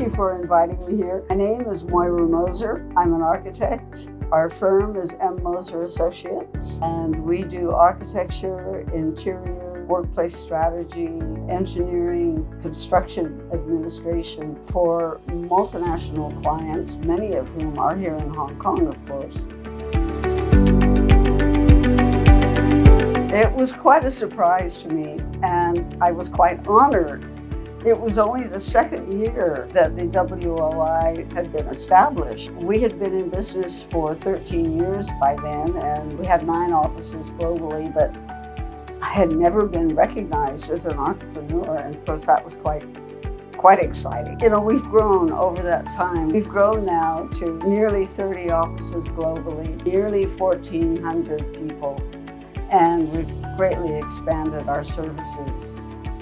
you for inviting me here. My name is Moira Moser. I'm an architect. Our firm is Moser Associates, and we do architecture, interior, workplace strategy, engineering, construction administration for multinational clients, many of whom are here in Hong Kong, of course. It was quite a surprise to me, and I was quite honored. It was only the second year that the WOI had been established. We had been in business for 13 years by then, and we had 9 offices globally, but I had never been recognized as an entrepreneur, and of course that was quite exciting. You know, we've grown over that time. We've grown now to nearly 30 offices globally, nearly 1,400 people, and we've greatly expanded our services.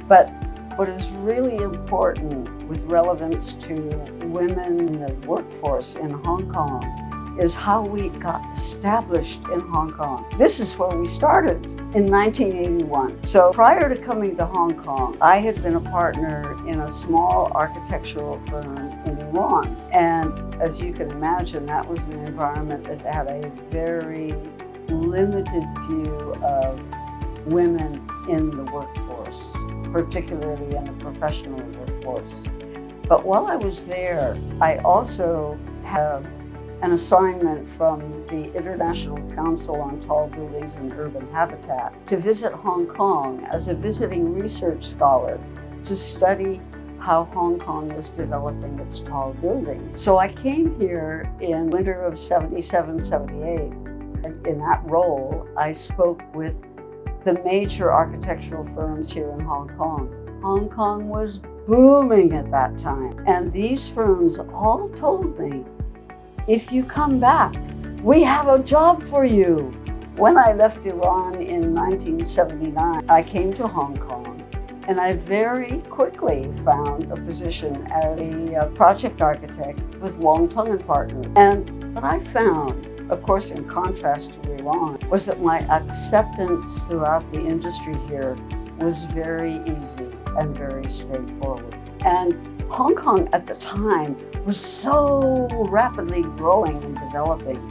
But what is really important with relevance to women in the workforce in Hong Kong is how we got established in Hong Kong. This is where we started in 1981. So prior to coming to Hong Kong, I had been a partner in a small architectural firm in Iran. And as you can imagine, that was an environment that had a very limited view of women in the workforce, particularly in the professional workforce. But while I was there, I also had an assignment from the International Council on Tall Buildings and Urban Habitat to visit Hong Kong as a visiting research scholar to study how Hong Kong was developing its tall buildings. So I came here in winter of 77, 78. In that role, I spoke with the major architectural firms here in Hong Kong. Hong Kong was booming at that time. And these firms all told me, if you come back, we have a job for you. When I left Iran in 1979, I came to Hong Kong, and I very quickly found a position as a project architect with Wong Tung & Partners. And what I found, of course, in contrast to Iran, was that my acceptance throughout the industry here was very easy and very straightforward. And Hong Kong at the time was so rapidly growing and developing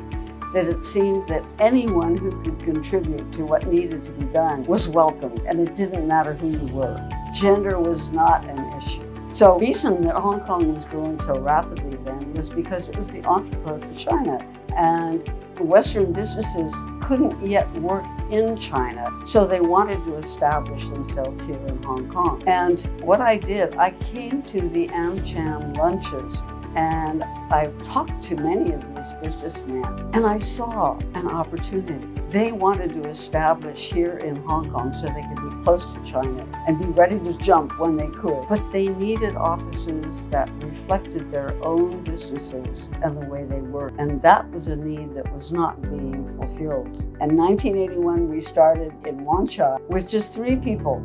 that it seemed that anyone who could contribute to what needed to be done was welcomed, and it didn't matter who you were. Gender was not an issue. So the reason that Hong Kong was growing so rapidly then was because it was the entrepot to China, and Western businesses couldn't yet work in China, so they wanted to establish themselves here in Hong Kong. And what I did, I came to the AmCham lunches, and I talked to many of these businessmen, and I saw an opportunity. They wanted to establish here in Hong Kong so they could be close to China and be ready to jump when they could. But they needed offices that reflected their own businesses and the way they worked. And that was a need that was not being fulfilled. In 1981, we started in Wan Chai with just 3 people.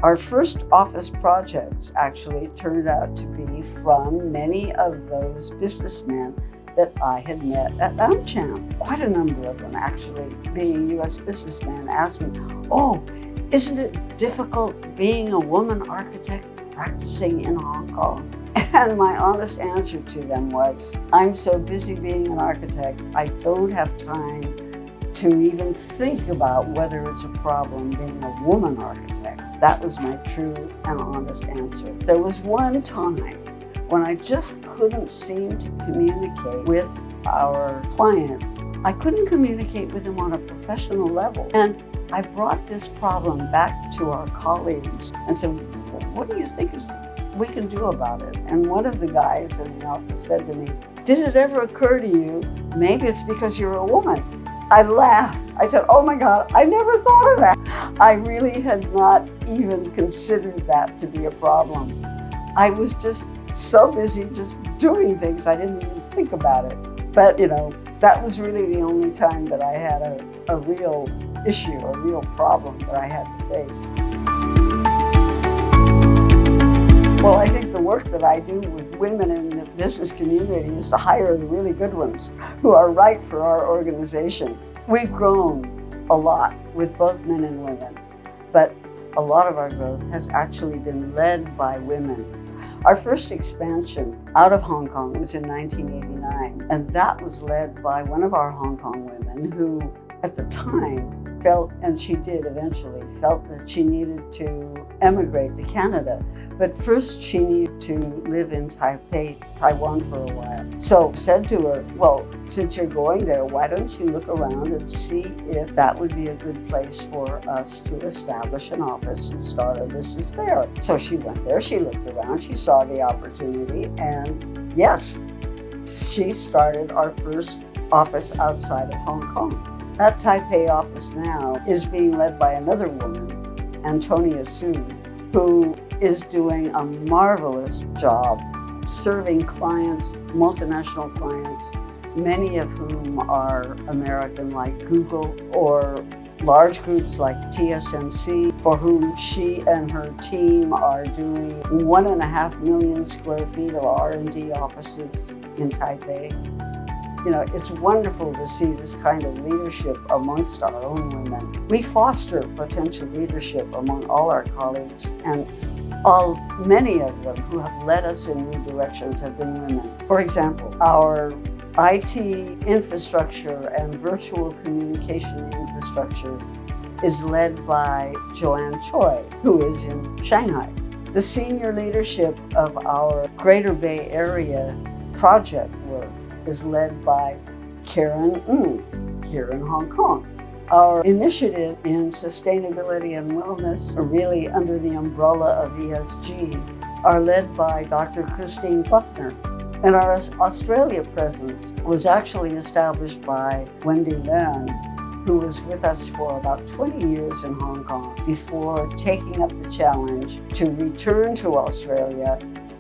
Our first office projects actually turned out to be from many of those businessmen that I had met at AmCham. Quite a number of them, actually, being US businessmen, asked me, "Oh, isn't it difficult being a woman architect practicing in Hong Kong?" And my honest answer to them was, I'm so busy being an architect, I don't have time to even think about whether it's a problem being a woman architect. That was my true and honest answer. There was one time when I just couldn't seem to communicate with our client. I couldn't communicate with him on a professional level. And I brought this problem back to our colleagues and said, what do you think we can do about it? And one of the guys in the office said to me, did it ever occur to you, maybe it's because you're a woman? I laughed. I said, oh my God, I never thought of that. I really had not even considered that to be a problem. I was just so busy just doing things, I didn't even think about it. But you know, that was really the only time that I had a real issue, a real problem that I had to face. Well, I think the work that I do with women in the business community is to hire the really good ones who are right for our organization. We've grown a lot with both men and women, but a lot of our growth has actually been led by women. Our first expansion out of Hong Kong was in 1989, and that was led by one of our Hong Kong women who, at the time, felt, and she did eventually, felt that she needed to emigrate to Canada. But first she needed to live in Taipei, Taiwan for a while. So I said to her, well, since you're going there, why don't you look around and see if that would be a good place for us to establish an office and start a business there. So she went there, she looked around, she saw the opportunity, and yes, she started our first office outside of Hong Kong. That Taipei office now is being led by another woman, Antonia Su, who is doing a marvelous job serving clients, multinational clients, many of whom are American, like Google, or large groups like TSMC, for whom she and her team are doing 1.5 million square feet of R&D offices in Taipei. You know, it's wonderful to see this kind of leadership amongst our own women. We foster potential leadership among all our colleagues, and many of them who have led us in new directions have been women. For example, our IT infrastructure and virtual communication infrastructure is led by Joanne Choi, who is in Shanghai. The senior leadership of our Greater Bay Area project work is led by Karen Ng here in Hong Kong. Our initiative in sustainability and wellness, really under the umbrella of ESG, are led by Dr. Christine Buckner. And our Australia presence was actually established by Wendy Leung, who was with us for about 20 years in Hong Kong before taking up the challenge to return to Australia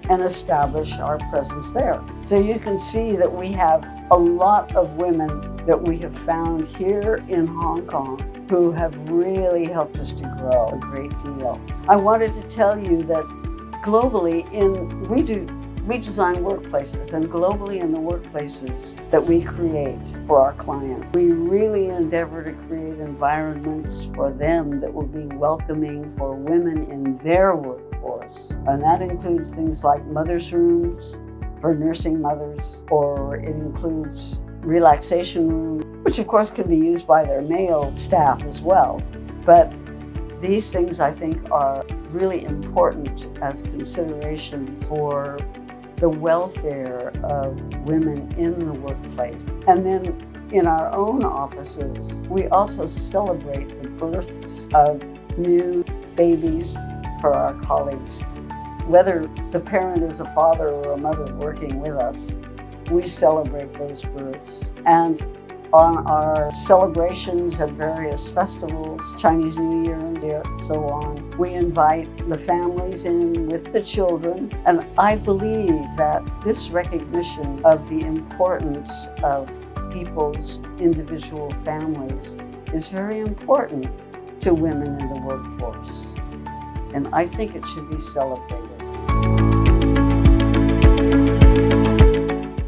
and establish our presence there. So you can see that we have a lot of women that we have found here in Hong Kong who have really helped us to grow a great deal. I wanted to tell you that globally, we design workplaces, and globally in the workplaces that we create for our clients, we really endeavor to create environments for them that will be welcoming for women in their workforce. And that includes things like mother's rooms for nursing mothers, or it includes relaxation rooms, which of course can be used by their male staff as well. But these things, I think, are really important as considerations for the welfare of women in the workplace. And then in our own offices, we also celebrate the births of new babies for our colleagues. Whether the parent is a father or a mother working with us, we celebrate those births. And on our celebrations at various festivals, Chinese New Year and so on, we invite the families in with the children. And I believe that this recognition of the importance of people's individual families is very important to women in the workforce. And I think it should be celebrated.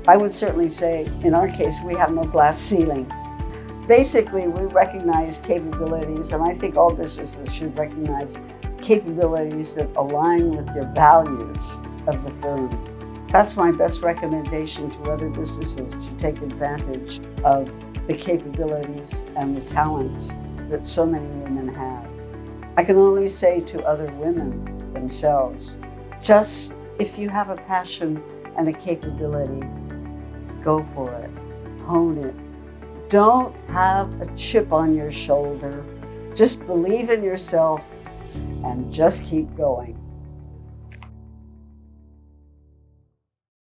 I would certainly say, in our case, we have no glass ceiling. Basically, we recognize capabilities, and I think all businesses should recognize capabilities that align with their values of the firm. That's my best recommendation to other businesses, to take advantage of the capabilities and the talents that so many women have. I can only say to other women themselves, just if you have a passion and a capability, go for it, hone it. Don't have a chip on your shoulder. Just believe in yourself and just keep going.